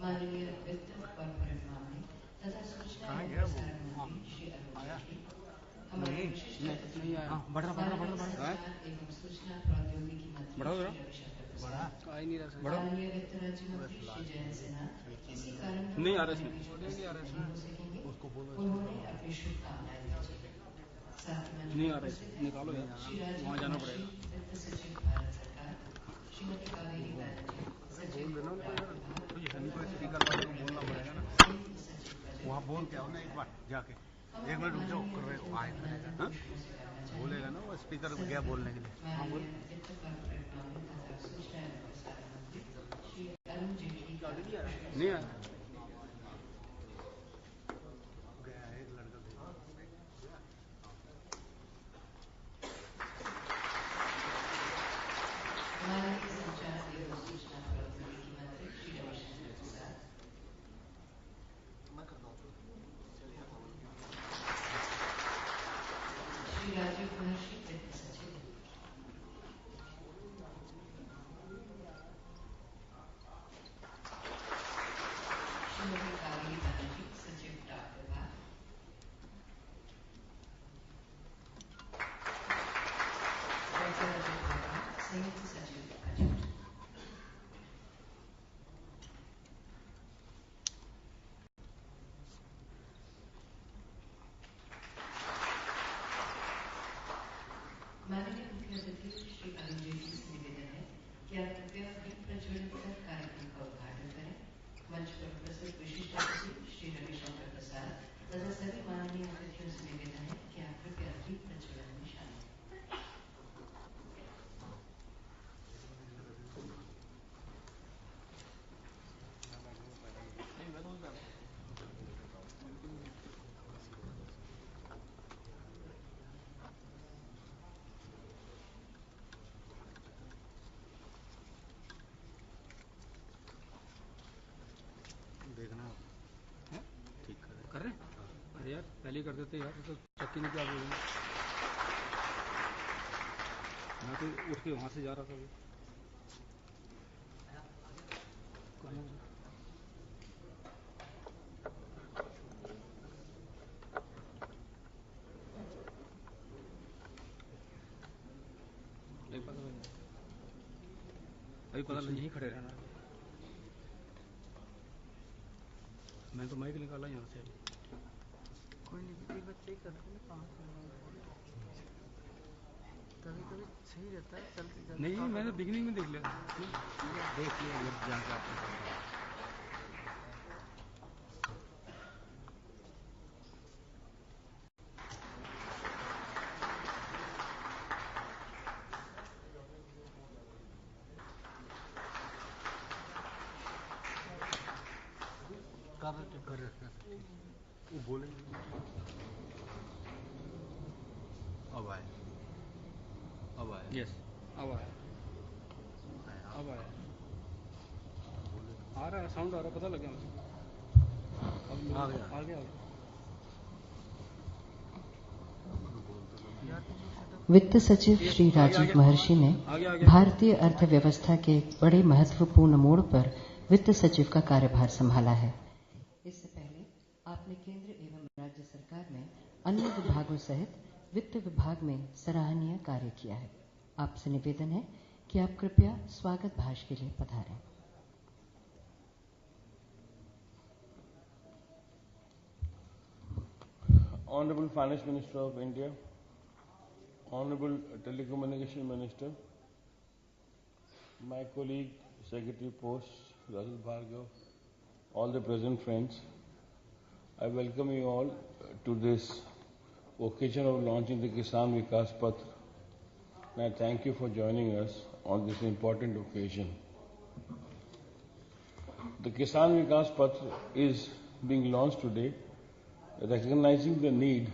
माननीय वित्त कॉर्पोरेट मामले तथा सूचना एवं प्रसारण मंत्री श्री अरुण जेटली, हमारे विशिष्ट अतिथि माननीय संचार एवं सूचना प्रौद्योगिकी मंत्री श्री रविशंकर प्रसाद, माननीय वित्त राज्य मंत्री श्री जयंत सिन्हा किसी कारण नहीं हो सकेंगे, उन्होंने अपनी शुभकामनाएं भेजी है। साथ ही नहीं आ रहे, निकालो यार, वहाँ जाना पड़ेगा। वित्त सचिव भारत सरकार श्रीमती कावेरी बैनर्जी, सचिव बोलना पड़ेगा ना, वहाँ बोल के आओ ना एक बार जाके, 1 मिनट रुक जाओ, बोलेगा ना वो स्पीकर में गया बोलने के लिए। हाँ बोल। वित्त कॉर्पोरेट मामले तथा सूचना एवं प्रसारण मंत्री श्री अरुण जेटली नहीं आया। माननीय संचार एवं सूचना प्रौद्योगिकी मंत्री श्री रविशंकर प्रसाद, श्री राजीव महर्षि वित्त सचिव, श्रीमती कावेरी बैनर्जी सचिव डाक विभाग, डॉक्टर अजय वर्मा संयुक्त सचिव बजट, माननीय मुख्य अतिथि श्री अरुण जेटली से निवेदन है कि आप कृपया दीप प्रज्वलित कर कार्यक्रम का उद्घाटन करें। मंच पर उपस्थित विशिष्ट अतिथि श्री रविशंकर प्रसाद तथा सभी माननीय अतिथियों से निवेदन है कि आप कृपया दीप प्रज्वलन में शामिल हों। देखना है ठीक कर रहे। अरे यार पहले कर देते यार, तो चक्की में क्या बोलेंगे। मैं तो उठ के वहां से जा रहा था अभी। अभी पता नहीं, यहीं खड़े रहना। मैं तो माइक निकाला यहाँ से। कोई नहीं, बच्चे ही करते हैं काम, कभी कभी सही रहता है चलते चलते। नहीं मैंने बिगिनिंग में देख लिया, देख लिया जाके आपको। कर वो बोलेंगे। अब आए, अब आए। यस अब आया, अब आया, आ रहा है साउंड आ रहा है, पता लग गया मुझे। अब आ गया, आ गया। वित्त सचिव श्री राजीव महर्षि ने भारतीय अर्थव्यवस्था के एक बड़े महत्वपूर्ण मोड़ पर वित्त सचिव का कार्यभार संभाला है। इससे पहले आपने केंद्र एवं राज्य सरकार में अन्य विभागों सहित वित्त विभाग में सराहनीय कार्य किया है। आपसे निवेदन है कि आप कृपया स्वागत भाषण के लिए पधारें। Honorable Finance Minister of India, Honorable Telecommunication Minister, my colleague, Secretary Post, Rajat Bhargav, all the present friends, I welcome you all to this occasion of launching the Kisan Vikas Patra, and I thank you for joining us on this important occasion. The Kisan Vikas Patra is being launched today, recognizing the need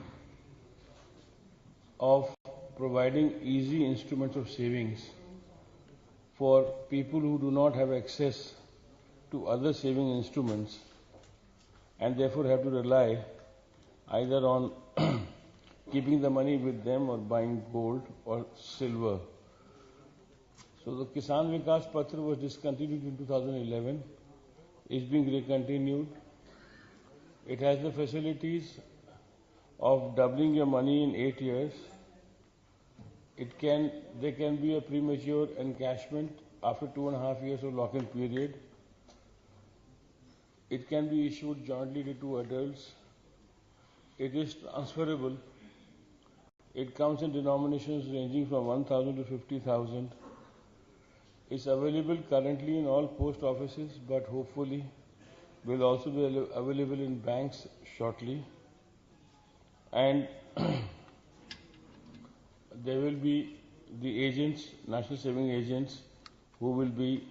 of providing easy instruments of savings for people who do not have access to other saving instruments and therefore have to rely either on keeping the money with them or buying gold or silver. So the Kisan Vikas Patra was discontinued in 2011. is being continued. It has the facilities of doubling your money in 8 years. There can be a premature encashment after 2.5 years of lock-in period. It can be issued jointly to two adults. It is transferable. It comes in denominations ranging from 1,000 to 50,000. It's available currently in all post offices, but hopefully will also be available in banks shortly. And there will be the agents, national saving agents, who will be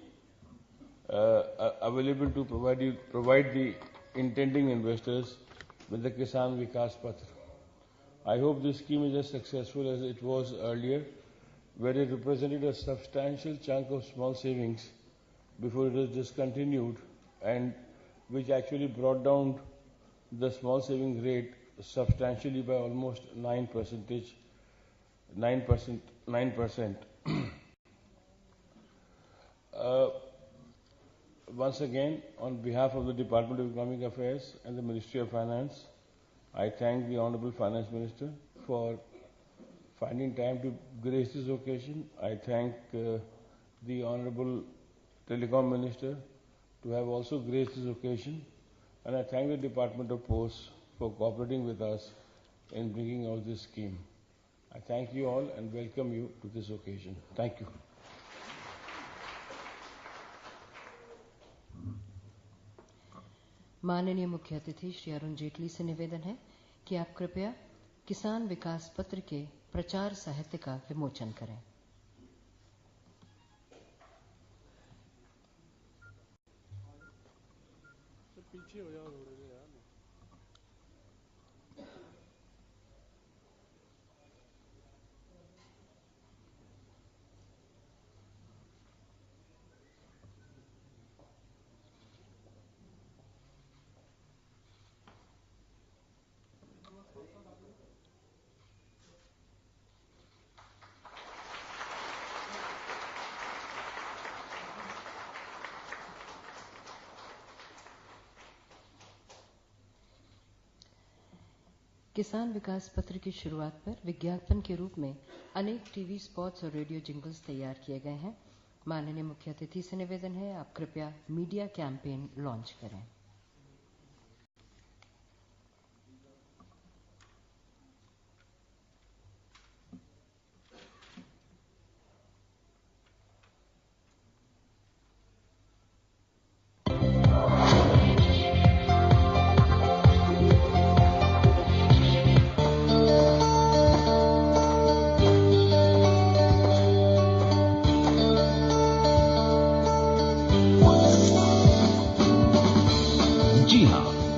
available to provide the intending investors with the Kisan Vikas Patra. I hope this scheme is as successful as it was earlier, where it represented a substantial chunk of small savings before it was discontinued, and which actually brought down the small saving rate substantially by almost 9%. Once again, on behalf of the Department of Economic Affairs and the Ministry of Finance, I thank the Honorable Finance Minister for finding time to grace this occasion. I thank the Honorable Telecom Minister to have also graced this occasion. And I thank the Department of Posts for cooperating with us in bringing out this scheme. I thank you all and welcome you to this occasion. Thank you. माननीय मुख्य अतिथि श्री अरुण जेटली से निवेदन है कि आप कृपया किसान विकास पत्र के प्रचार साहित्य का विमोचन करें। पीछे हो जाओ थोड़े से यार। किसान विकास पत्र की शुरुआत पर विज्ञापन के रूप में अनेक टीवी स्पॉट्स और रेडियो जिंगल्स तैयार किए गए हैं। माननीय मुख्य अतिथि से निवेदन है आप कृपया मीडिया कैंपेन लॉन्च करें।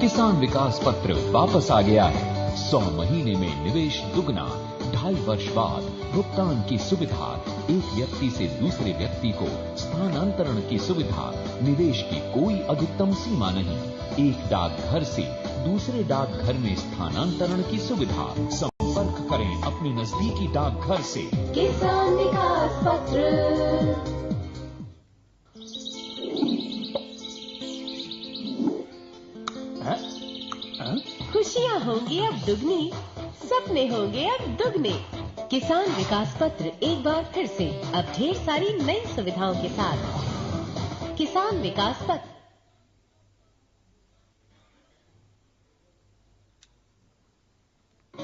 किसान विकास पत्र वापस आ गया है। 100 महीने में निवेश दुगना, 2.5 वर्ष बाद भुगतान की सुविधा, एक व्यक्ति से दूसरे व्यक्ति को स्थानांतरण की सुविधा, निवेश की कोई अधिकतम सीमा नहीं, एक डाकघर से दूसरे डाकघर में स्थानांतरण की सुविधा। संपर्क करें अपने नजदीकी डाकघर से। किसान विकास पत्र। खुशियाँ होंगी अब दुगनी, सपने होंगे अब दुगने। किसान विकास पत्र एक बार फिर से अब ढेर सारी नई सुविधाओं के साथ। किसान विकास पत्र।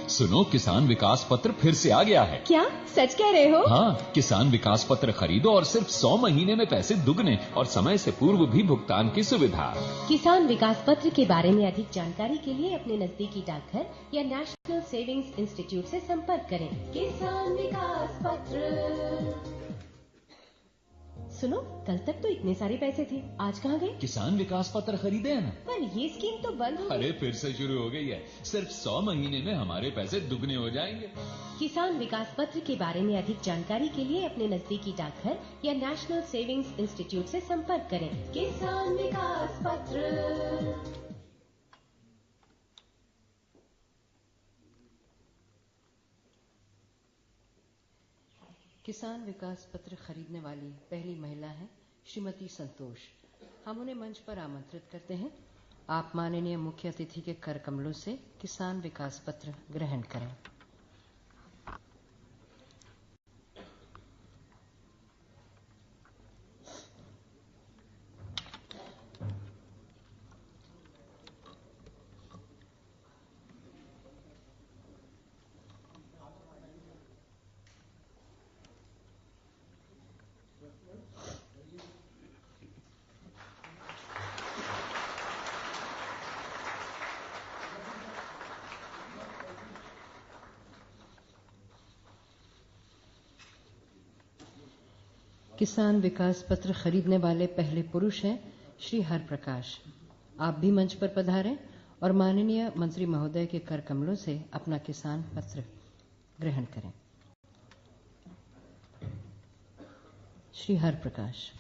सुनो, किसान विकास पत्र फिर से आ गया है। क्या सच कह रहे हो? हाँ, किसान विकास पत्र खरीदो और सिर्फ 100 महीने में पैसे दुगने और समय से पूर्व भी भुगतान की सुविधा। किसान विकास पत्र के बारे में अधिक जानकारी के लिए अपने नजदीकी डाकघर या नेशनल सेविंग्स इंस्टीट्यूट से संपर्क करें। किसान विकास पत्र। सुनो, कल तक तो इतने सारे पैसे थे, आज कहाँ गए? किसान विकास पत्र खरीदे हैं ना। पर ये स्कीम तो बंद हो गई। अरे फिर से शुरू हो गई है। सिर्फ 100 महीने में हमारे पैसे दुगने हो जाएंगे। किसान विकास पत्र के बारे में अधिक जानकारी के लिए अपने नजदीकी डाकघर या नेशनल सेविंग्स इंस्टीट्यूट से संपर्क करें। किसान विकास पत्र। किसान विकास पत्र खरीदने वाली पहली महिला है श्रीमती संतोष। हम उन्हें मंच पर आमंत्रित करते हैं। आप माननीय मुख्य अतिथि के कर कमलों से किसान विकास पत्र ग्रहण करें। किसान विकास पत्र खरीदने वाले पहले पुरुष हैं श्री हर प्रकाश। आप भी मंच पर पधारें और माननीय मंत्री महोदय के कर कमलों से अपना किसान पत्र ग्रहण करें। श्री हर प्रकाश।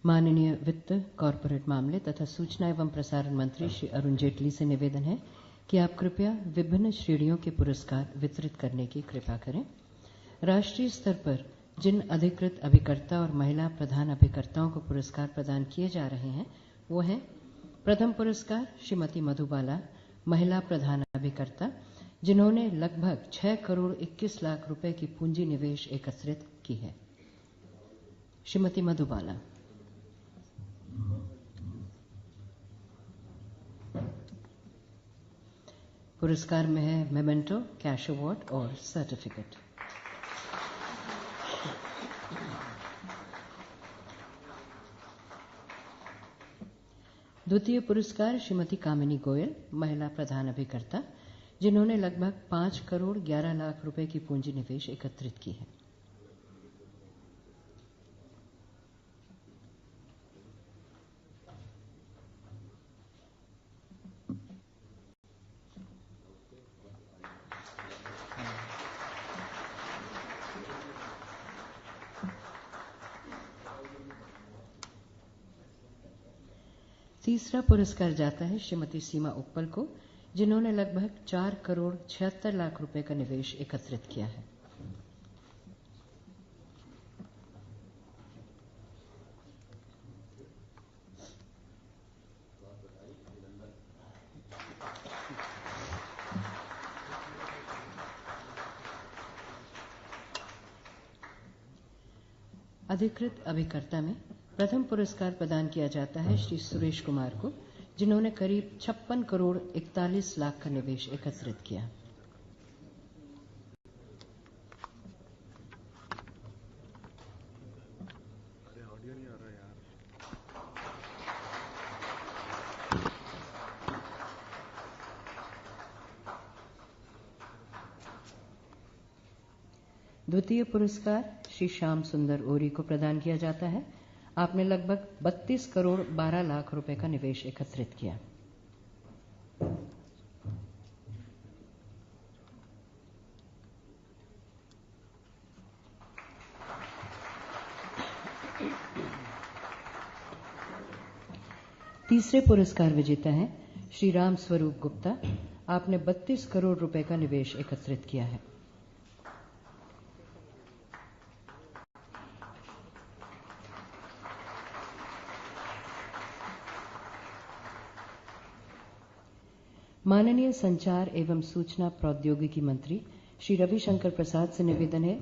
माननीय वित्त, कॉरपोरेट मामले तथा सूचना एवं प्रसारण मंत्री श्री अरुण जेटली से निवेदन है कि आप कृपया विभिन्न श्रेणियों के पुरस्कार वितरित करने की कृपा करें। राष्ट्रीय स्तर पर जिन अधिकृत अभिकर्ता और महिला प्रधान अभिकर्ताओं को पुरस्कार प्रदान किए जा रहे हैं वो हैं: प्रथम पुरस्कार श्रीमती मधुबाला, महिला प्रधान अभिकर्ता, जिन्होंने लगभग 6 करोड़ 21 लाख रुपए की पूंजी निवेश एकत्रित की है। श्रीमती मधुबाला। पुरस्कार में है मेमेंटो, कैश अवार्ड और सर्टिफिकेट। द्वितीय पुरस्कार श्रीमती कामिनी गोयल, महिला प्रधान अभिकर्ता, जिन्होंने लगभग 5 करोड़ 11 लाख रुपए की पूंजी निवेश एकत्रित की है। तीसरा पुरस्कार जाता है श्रीमती सीमा उप्पल को, जिन्होंने लगभग 4 करोड़ 76 लाख रुपए का निवेश एकत्रित किया है। अधिकृत अभिकर्ता में प्रथम पुरस्कार प्रदान किया जाता है श्री सुरेश कुमार को, जिन्होंने करीब 56 करोड़ 41 लाख का निवेश एकत्रित किया। द्वितीय पुरस्कार श्री श्याम सुंदर ओरी को प्रदान किया जाता है। आपने लगभग 32 करोड़ 12 लाख रुपए का निवेश एकत्रित किया। तीसरे पुरस्कार विजेता हैं श्री राम स्वरूप गुप्ता। आपने 32 करोड़ रुपए का निवेश एकत्रित किया है। माननीय संचार एवं सूचना प्रौद्योगिकी मंत्री श्री रविशंकर प्रसाद से निवेदन है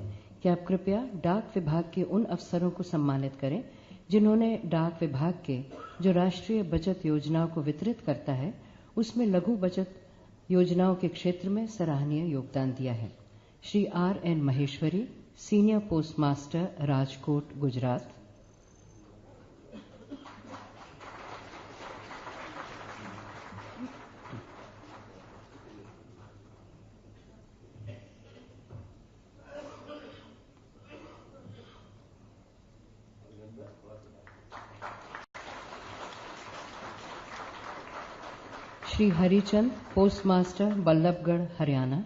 कि आप कृपया डाक विभाग के उन अफसरों को सम्मानित करें जिन्होंने डाक विभाग के जो राष्ट्रीय बचत योजनाओं को वितरित करता है उसमें लघु बचत योजनाओं के क्षेत्र में सराहनीय योगदान दिया है। Shri R.N. Maheshwari, senior postmaster, Rajkot, Gujarat. Shri Harichand, postmaster, Ballabhgarh, Haryana.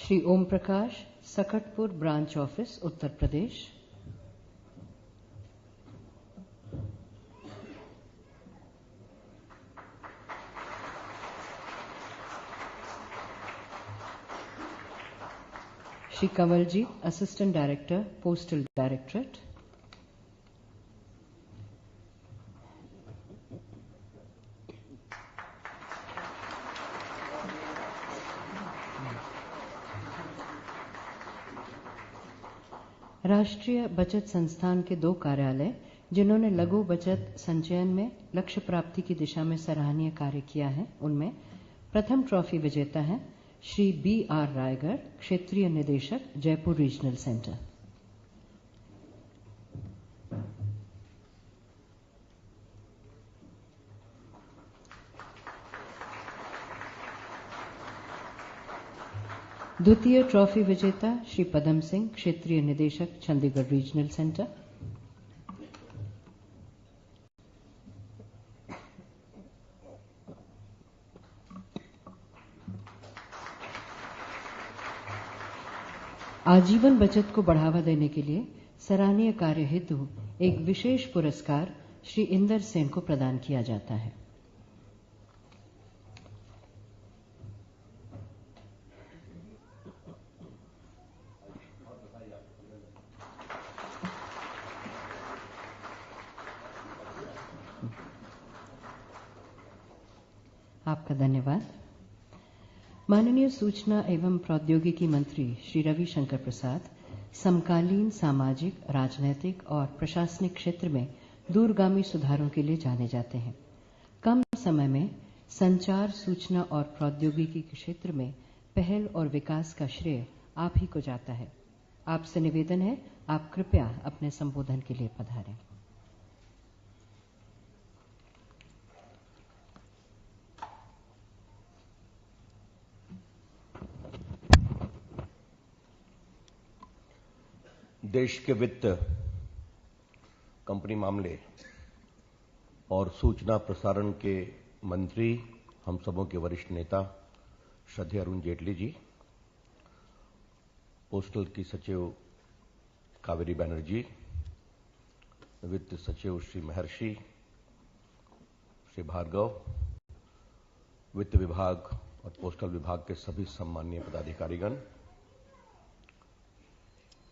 Shri Om Prakash, Sakatpur branch office, Uttar Pradesh. Shri Kanwaljeet, assistant director, postal directorate. राष्ट्रीय बचत संस्थान के 2 कार्यालय जिन्होंने लघु बचत संचयन में लक्ष्य प्राप्ति की दिशा में सराहनीय कार्य किया है, उनमें प्रथम ट्रॉफी विजेता हैं श्री B.R. रायगढ़, क्षेत्रीय निदेशक, जयपुर रीजनल सेंटर। द्वितीय ट्रॉफी विजेता श्री पदम सिंह, क्षेत्रीय निदेशक, चंडीगढ़ रीजनल सेंटर। आजीवन बचत को बढ़ावा देने के लिए सराहनीय कार्य हेतु एक विशेष पुरस्कार श्री इंदर सेन को प्रदान किया जाता है। आपका धन्यवाद। माननीय सूचना एवं प्रौद्योगिकी मंत्री श्री रविशंकर प्रसाद समकालीन सामाजिक, राजनैतिक और प्रशासनिक क्षेत्र में दूरगामी सुधारों के लिए जाने जाते हैं। कम समय में संचार, सूचना और प्रौद्योगिकी के क्षेत्र में पहल और विकास का श्रेय आप ही को जाता है। आपसे निवेदन है, आप कृपया अपने संबोधन के लिए पधारें। देश के वित्त, कंपनी मामले और सूचना प्रसारण के मंत्री, हम सबों के वरिष्ठ नेता श्रद्धेय अरुण जेटली जी, पोस्टल की सचिव कावेरी बैनर्जी, वित्त सचिव श्री महर्षि, श्री भार्गव, वित्त विभाग और पोस्टल विभाग के सभी सम्माननीय पदाधिकारीगण,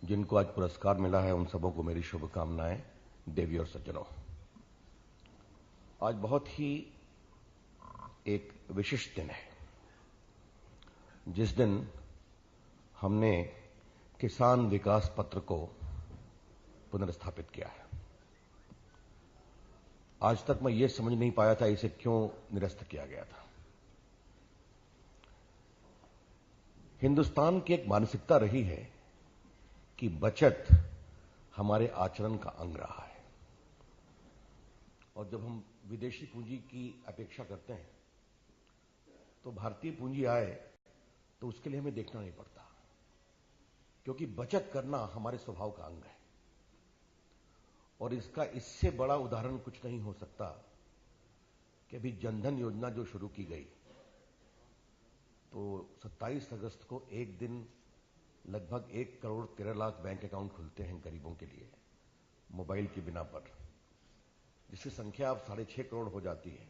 जिनको आज पुरस्कार मिला है, उन सबों को मेरी शुभकामनाएं। देवी और सज्जनों, आज बहुत ही एक विशिष्ट दिन है, जिस दिन हमने किसान विकास पत्र को पुनर्स्थापित किया है। आज तक मैं ये समझ नहीं पाया था इसे क्यों निरस्त किया गया था। हिंदुस्तान की एक मानसिकता रही है कि बचत हमारे आचरण का अंग रहा है, और जब हम विदेशी पूंजी की अपेक्षा करते हैं तो भारतीय पूंजी आए तो उसके लिए हमें देखना नहीं पड़ता, क्योंकि बचत करना हमारे स्वभाव का अंग है। और इसका इससे बड़ा उदाहरण कुछ नहीं हो सकता कि अभी जनधन योजना जो शुरू की गई, तो 27 अगस्त को एक दिन लगभग 1 करोड़ 13 लाख बैंक अकाउंट खुलते हैं गरीबों के लिए मोबाइल की बिना पर, जिसकी संख्या अब 6.5 करोड़ हो जाती है।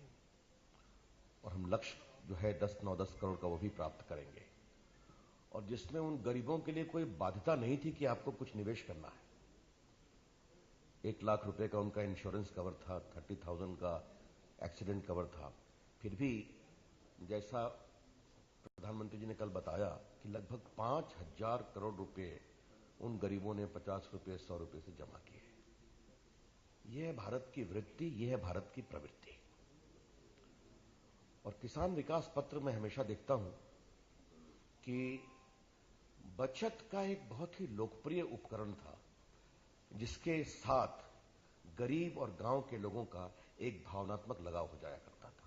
और हम लक्ष्य जो है 10 करोड़ का वो भी प्राप्त करेंगे, और जिसमें उन गरीबों के लिए कोई बाध्यता नहीं थी कि आपको कुछ निवेश करना है। 1 लाख रुपए का उनका इंश्योरेंस कवर था, 30,000 का एक्सीडेंट कवर था। फिर भी जैसा प्रधानमंत्री जी ने कल बताया कि लगभग 5,000 करोड़ रुपए उन गरीबों ने 50 रुपए 100 रुपए से जमा किए। यह है भारत की वृत्ति, यह है भारत की प्रवृत्ति। और किसान विकास पत्र में हमेशा देखता हूं कि बचत का एक बहुत ही लोकप्रिय उपकरण था, जिसके साथ गरीब और गांव के लोगों का एक भावनात्मक लगाव हो जाया करता था।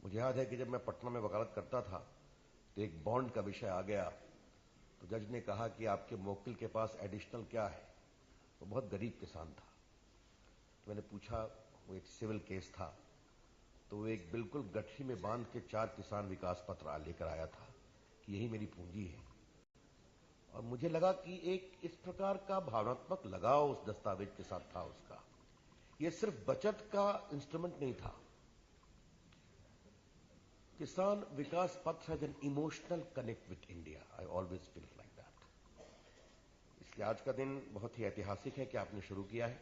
मुझे याद है कि जब मैं पटना में वकालत करता था तो एक बॉन्ड का विषय आ गया, तो जज ने कहा कि आपके मुवक्किल के पास एडिशनल क्या है। वो बहुत गरीब किसान था, तो मैंने पूछा, वो एक सिविल केस था, तो वो एक बिल्कुल गठरी में बांध के 4 किसान विकास पत्र लेकर आया था कि यही मेरी पूंजी है। और मुझे लगा कि एक इस प्रकार का भावनात्मक लगाव उस दस्तावेज के साथ था उसका। यह सिर्फ बचत का इंस्ट्रूमेंट नहीं था। किसान विकास पत्र has an emotional connect with India. I always feel like that. इसलिए आज का दिन बहुत ही ऐतिहासिक है कि आपने शुरू किया है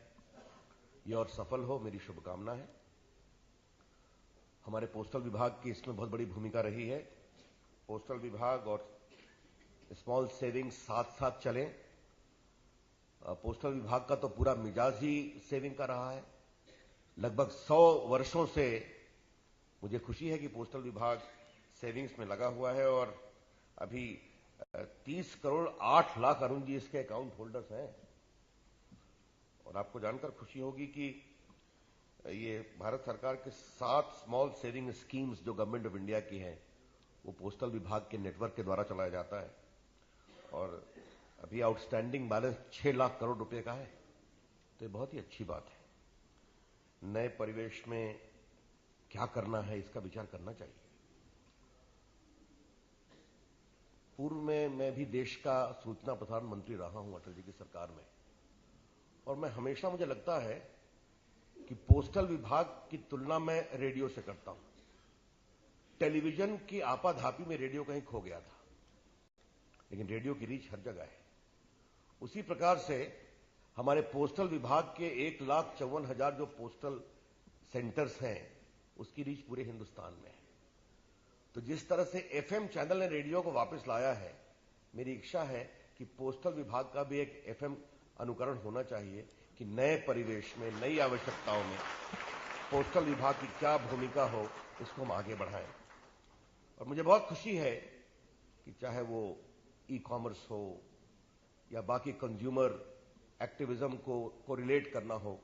ये, और सफल हो, मेरी शुभकामना है। हमारे पोस्टल विभाग की इसमें बहुत बड़ी भूमिका रही है। पोस्टल विभाग और स्मॉल सेविंग्स साथ साथ चलें। पोस्टल विभाग का तो पूरा मिजाज ही सेविंग का रहा है। लगभग 100 वर्षों से मुझे खुशी है कि पोस्टल विभाग सेविंग्स में लगा हुआ है, और अभी 30 करोड़ 8 लाख अरुण जी इसके अकाउंट होल्डर्स हैं। और आपको जानकर खुशी होगी कि ये भारत सरकार के 7 स्मॉल सेविंग स्कीम्स जो गवर्नमेंट ऑफ इंडिया की हैं, वो पोस्टल विभाग के नेटवर्क के द्वारा चलाया जाता है। और अभी आउटस्टैंडिंग बैलेंस 6 लाख करोड़ रुपए का है। तो ये बहुत ही अच्छी बात है। नए परिवेश में क्या करना है, इसका विचार करना चाहिए। पूर्व में मैं भी देश का सूचना प्रसारण मंत्री रहा हूं अटल जी की सरकार में, और मैं हमेशा, मुझे लगता है कि पोस्टल विभाग की तुलना मैं रेडियो से करता हूं। टेलीविजन की आपाधापी में रेडियो कहीं खो गया था, लेकिन रेडियो की रीच हर जगह है। उसी प्रकार से हमारे पोस्टल विभाग के 1,54,000 जो पोस्टल सेंटर्स हैं, उसकी रीच पूरे हिंदुस्तान में है। तो जिस तरह से एफएम चैनल ने रेडियो को वापस लाया है, मेरी इच्छा है कि पोस्टल विभाग का भी एक एफएम अनुकरण होना चाहिए कि नए परिवेश में, नई आवश्यकताओं में पोस्टल विभाग की क्या भूमिका हो, इसको हम आगे बढ़ाएं। और मुझे बहुत खुशी है कि चाहे वो ई कॉमर्स हो या बाकी कंज्यूमर एक्टिविज्म को रिलेट करना हो,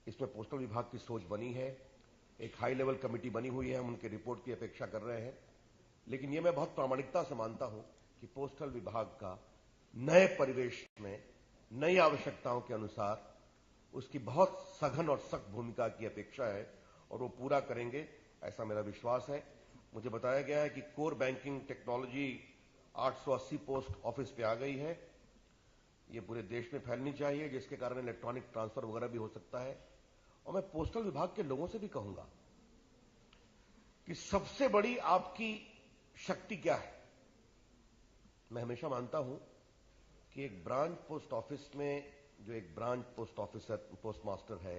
इसमें पोस्टल विभाग की सोच बनी है। एक हाई लेवल कमेटी बनी हुई है, हम उनके रिपोर्ट की अपेक्षा कर रहे हैं। लेकिन यह मैं बहुत प्रामाणिकता से मानता हूं कि पोस्टल विभाग का नए परिवेश में, नई आवश्यकताओं के अनुसार उसकी बहुत सघन और सख्त भूमिका की अपेक्षा है, और वो पूरा करेंगे, ऐसा मेरा विश्वास है। मुझे बताया गया है कि core banking technology 880 post office पे आ गई है। ये पूरे देश में फैलनी चाहिए, जिसके कारण इलेक्ट्रॉनिक ट्रांसफर वगैरह भी हो सकता है। और मैं पोस्टल विभाग के लोगों से भी कहूंगा कि सबसे बड़ी आपकी शक्ति क्या है। मैं हमेशा मानता हूं कि एक ब्रांच पोस्ट ऑफिस में जो एक branch post officer, post master है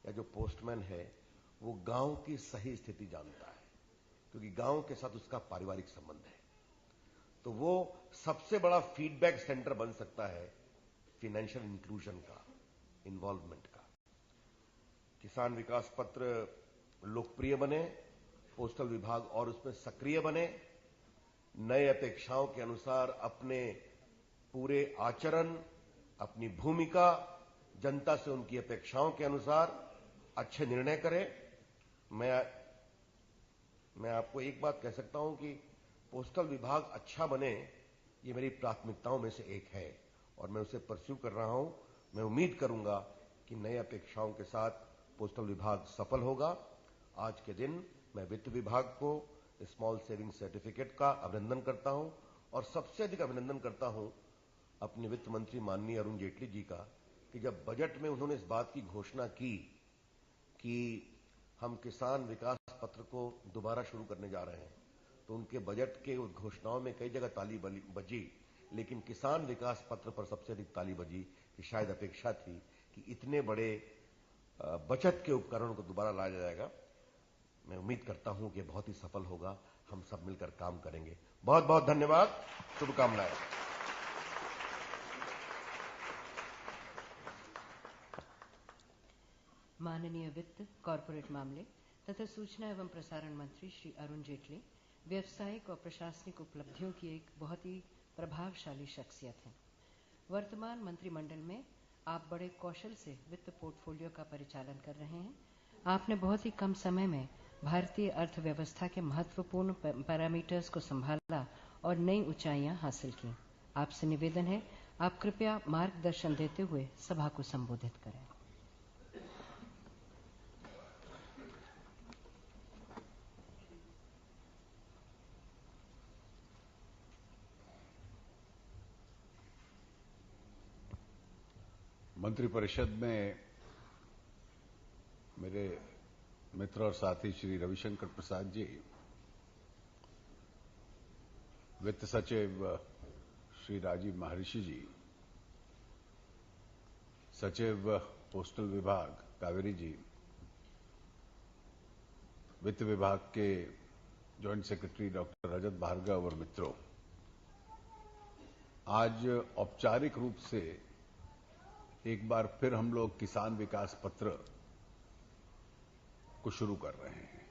या जो पोस्टमैन है, वो गांव की सही स्थिति जानता है, क्योंकि गांव के साथ उसका पारिवारिक संबंध है। तो वो सबसे बड़ा फीडबैक सेंटर बन सकता है फाइनेंशियल इंक्लूजन का, इन्वॉल्वमेंट का। किसान विकास पत्र लोकप्रिय बने, पोस्टल विभाग और उसमें सक्रिय बने, नए अपेक्षाओं के अनुसार अपने पूरे आचरण, अपनी भूमिका, जनता से उनकी अपेक्षाओं के अनुसार अच्छे निर्णय करें। मैं आपको एक बात कह सकता हूं कि पोस्टल विभाग अच्छा बने, ये मेरी प्राथमिकताओं में से एक है, और मैं उसे परस्यू कर रहा हूं। मैं उम्मीद करूंगा कि नए अपेक्षाओं के साथ पोस्टल विभाग सफल होगा। आज के दिन मैं वित्त विभाग को स्मॉल सेविंग सर्टिफिकेट का अभिनंदन करता हूं, और सबसे अधिक अभिनंदन करता हूं अपने वित्त मंत्री माननीय अरुण जेटली जी का, कि जब बजट में उन्होंने इस बात की घोषणा की कि हम किसान विकास पत्र को दोबारा शुरू करने जा रहे हैं, तो उनके बजट के उस घोषणाओं में कई जगह ताली बजी, लेकिन किसान विकास पत्र पर सबसे अधिक ताली बजी, कि शायद अपेक्षा थी कि इतने बड़े बचत के उपकरणों को दोबारा लाया जाएगा। मैं उम्मीद करता हूं कि बहुत ही सफल होगा। हम सब मिलकर काम करेंगे। बहुत बहुत धन्यवाद, शुभकामनाएं। माननीय वित्त, कॉरपोरेट मामले तथा सूचना एवं प्रसारण मंत्री श्री अरुण जेटली व्यावसायिक और प्रशासनिक उपलब्धियों की एक बहुत ही प्रभावशाली शख्सियत हैं। वर्तमान मंत्रिमंडल में आप बड़े कौशल से वित्त पोर्टफोलियो का परिचालन कर रहे हैं। आपने बहुत ही कम समय में भारतीय अर्थव्यवस्था के महत्वपूर्ण पैरामीटर्स को संभाला और नई ऊंचाइयां हासिल की। आपसे निवेदन है, आप कृपया मार्गदर्शन देते हुए सभा को संबोधित करें। मंत्रिपरिषद में मेरे मित्र और साथी श्री रविशंकर प्रसाद जी, वित्त सचिव श्री राजीव महर्षि जी, सचिव पोस्टल विभाग कावेरी जी, वित्त विभाग के जॉइंट सेक्रेटरी डॉक्टर रजत भार्गव और मित्रों, आज औपचारिक रूप से एक बार फिर हम लोग किसान विकास पत्र को शुरू कर रहे हैं।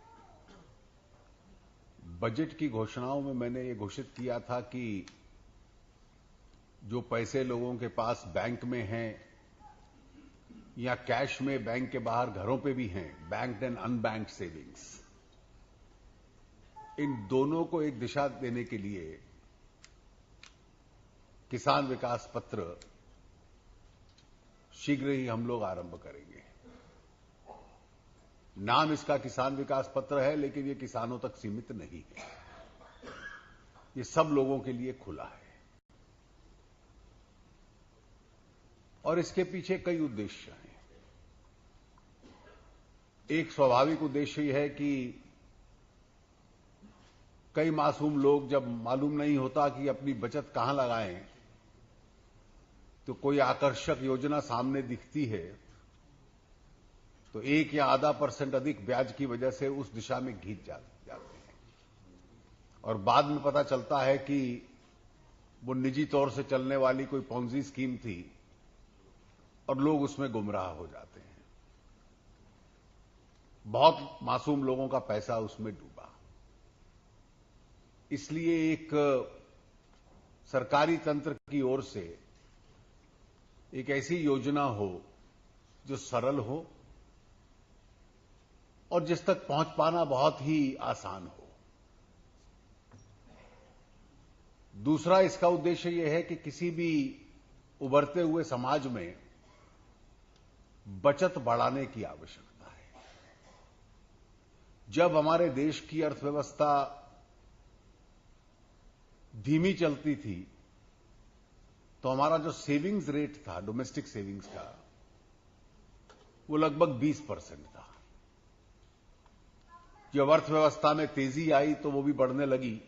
बजट की घोषणाओं में मैंने ये घोषित किया था कि जो पैसे लोगों के पास बैंक में हैं या कैश में बैंक के बाहर घरों पे भी हैं, बैंक्ड एंड अनबैंक्ड सेविंग्स, इन दोनों को एक दिशा देने के लिए किसान विकास पत्र शीघ्र ही हम लोग आरंभ करेंगे। नाम इसका किसान विकास पत्र है, लेकिन ये किसानों तक सीमित नहीं है, ये सब लोगों के लिए खुला है। और इसके पीछे कई उद्देश्य हैं। एक स्वाभाविक उद्देश्य यह है कि कई मासूम लोग जब मालूम नहीं होता कि अपनी बचत कहां लगाएं, तो कोई आकर्षक योजना सामने दिखती है तो 1 या आधा % अधिक ब्याज की वजह से उस दिशा में घिस जाते हैं और बाद में पता चलता है कि वो निजी तौर से चलने वाली कोई पॉन्जी स्कीम थी और लोग उसमें गुमराह हो जाते हैं। बहुत मासूम लोगों का पैसा उसमें डूबा। इसलिए एक सरकारी तंत्र की ओर से एक ऐसी योजना हो जो सरल हो और जिस तक पहुंच पाना बहुत ही आसान हो। दूसरा इसका उद्देश्य यह है कि किसी भी उभरते हुए समाज में बचत बढ़ाने की आवश्यकता है। जब हमारे देश की अर्थव्यवस्था धीमी चलती थी तो हमारा जो सेविंग्स रेट था, डोमेस्टिक सेविंग्स का, वो लगभग 20% था। जब अर्थव्यवस्था में तेजी आई तो वो भी बढ़ने लगी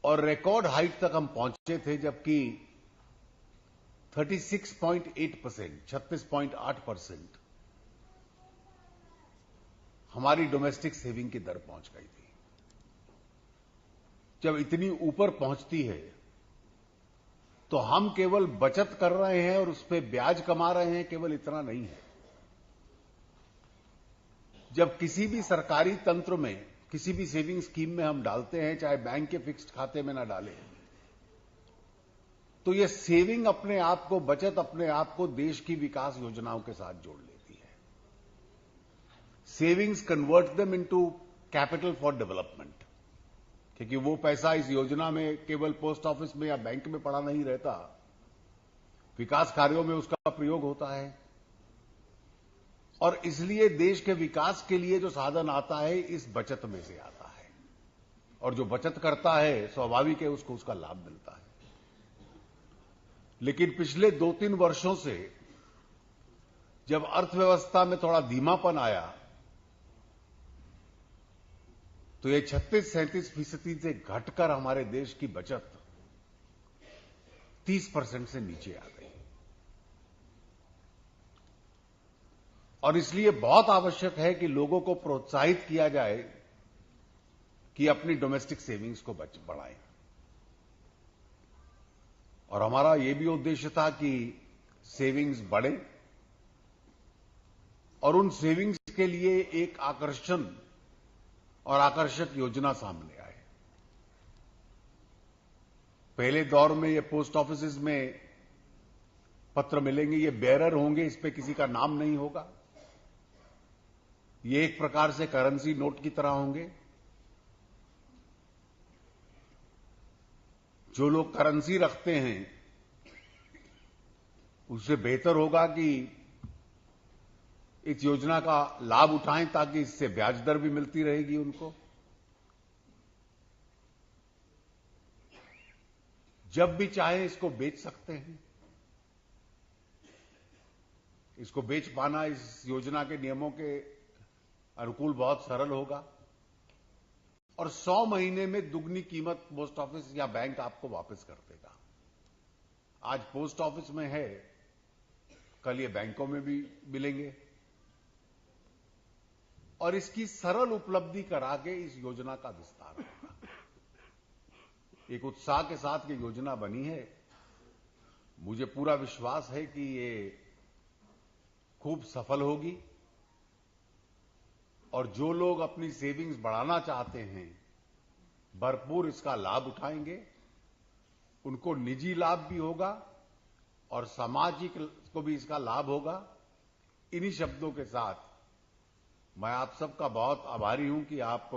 और रिकॉर्ड हाइट तक हम पहुंचे थे, जबकि 36.8%, 36.8% हमारी डोमेस्टिक सेविंग की दर पहुंच गई थी। जब इतनी ऊपर पहुंचती है तो हम केवल बचत कर रहे हैं और उस पर ब्याज कमा रहे हैं, केवल इतना नहीं है। जब किसी भी सरकारी तंत्र में, किसी भी सेविंग स्कीम में हम डालते हैं, चाहे बैंक के फिक्स्ड खाते में ना डालें, तो ये सेविंग अपने आप को, बचत अपने आप को देश की विकास योजनाओं के साथ जोड़ लेती है। Savings convert them into capital for development, क्योंकि वो पैसा इस योजना में केवल पोस्ट ऑफिस में या बैंक में पड़ा नहीं रहता, विकास कार्यों में उसका प्रयोग होता है। और इसलिए देश के विकास के लिए जो साधन आता है, इस बचत में से आता है, और जो बचत करता है स्वाभाविक है उसको उसका लाभ मिलता है। लेकिन पिछले 2-3 वर्षों से जब अर्थव्यवस्था में थोड़ा धीमापन आया तो ये 36-37% से घटकर हमारे देश की बचत 30% से नीचे आ गई। और इसलिए बहुत आवश्यक है कि लोगों को प्रोत्साहित किया जाए कि अपनी डोमेस्टिक सेविंग्स को बढ़ाएं। और हमारा यह भी उद्देश्य था कि सेविंग्स बढ़े और उन सेविंग्स के लिए एक आकर्षण और आकर्षक योजना सामने आए। पहले दौर में ये पोस्ट ऑफिसेज में पत्र मिलेंगे, ये बेरर होंगे, इस पे किसी का नाम नहीं होगा, ये एक प्रकार से करेंसी नोट की तरह होंगे। जो लोग करेंसी रखते हैं उससे बेहतर होगा कि इस योजना का लाभ उठाएं, ताकि इससे ब्याज दर भी मिलती रहेगी उनको। जब भी चाहे इसको बेच सकते हैं। इसको बेच पाना इस योजना के नियमों के अनुकूल बहुत सरल होगा और 100 महीने में दुगनी कीमत पोस्ट ऑफिस या बैंक आपको वापस कर देगा। आज पोस्ट ऑफिस में है, कल ये बैंकों में भी मिलेंगे और इसकी सरल उपलब्धि करा के इस योजना का विस्तार होगा। एक उत्साह के साथ ये योजना बनी है। मुझे पूरा विश्वास है कि ये खूब सफल होगी और जो लोग अपनी सेविंग्स बढ़ाना चाहते हैं भरपूर इसका लाभ उठाएंगे। उनको निजी लाभ भी होगा और सामाजिक को भी इसका लाभ होगा। इन्हीं शब्दों के साथ मैं आप सबका बहुत आभारी हूं कि आप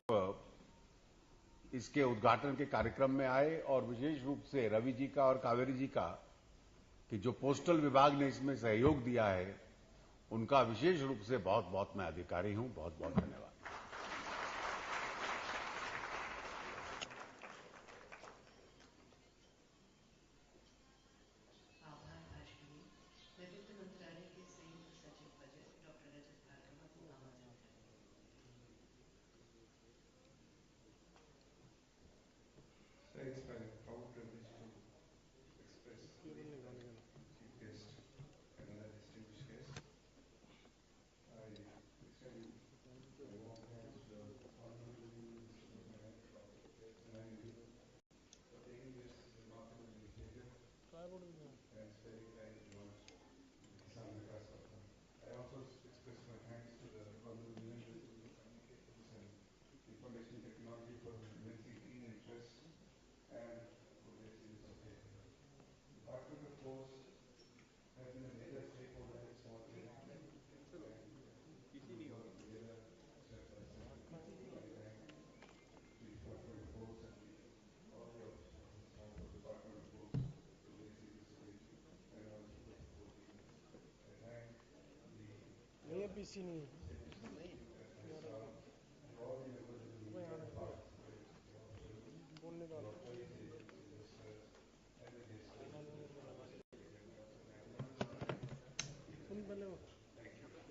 इसके उद्घाटन के कार्यक्रम में आए और विशेष रूप से रवि जी का और कावेरी जी का कि जो पोस्टल विभाग ने इसमें सहयोग दिया है उनका विशेष रूप से बहुत बहुत मैं अधिकारी हूं। बहुत बहुत धन्यवाद। आभार भाषण में मैं वित्त मंत्रालय के संयुक्त सचिव बजट डॉक्टर रजत भार्गव को आमंत्रित करेंगे। It's my proud privilege to express the chief guest and other distinguished guests. I extend my warm thanks to the Honorable Union Minister of Finance, Dr. K. for taking this remarkable initiative, and it's very kind of launched the Kisan Vikas Patra. I also express my thanks to the Honorable Union Minister of Communications and Information Technology for evincing keen interest and progressing this objective. The Department of Posts has been a major stakeholder in small savings and we work together step by step. I thank the Department of Posts and all the officials and staff of the Department of Posts for gracing this occasion and also for supporting us. I thank the and staff and all the members of the media and participants, the officials, the authorized agents, investors, and the guests who participated. And I also thank you. Thank you.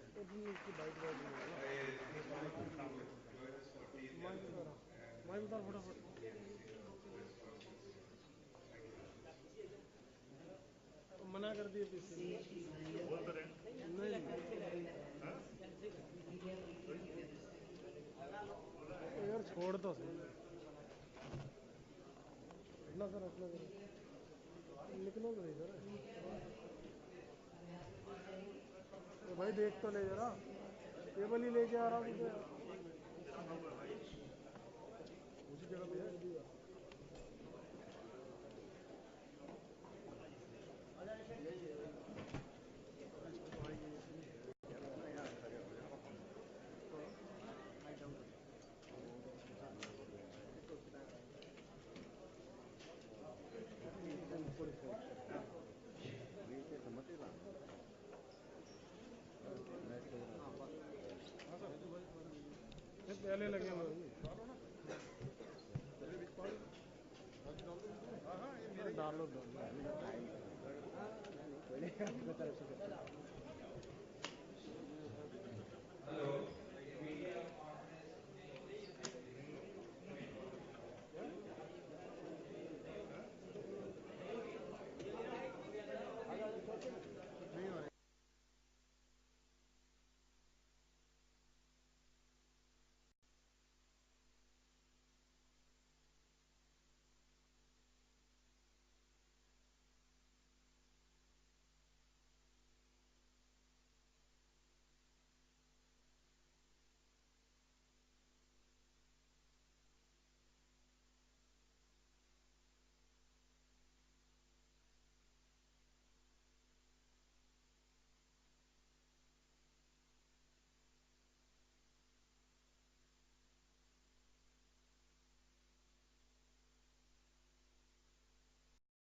I request all of you to join us for tea and we will see the press conference here. Thank you very much. मना कर दिए PC बोल तो रहे नहीं यार छोड़ दो इतना सर निकलो तो नहीं सर भाई देख तो ले जरा केबल ही लेके आ रहा हूँ उसी जगह पे है पहले लगे हुए डालो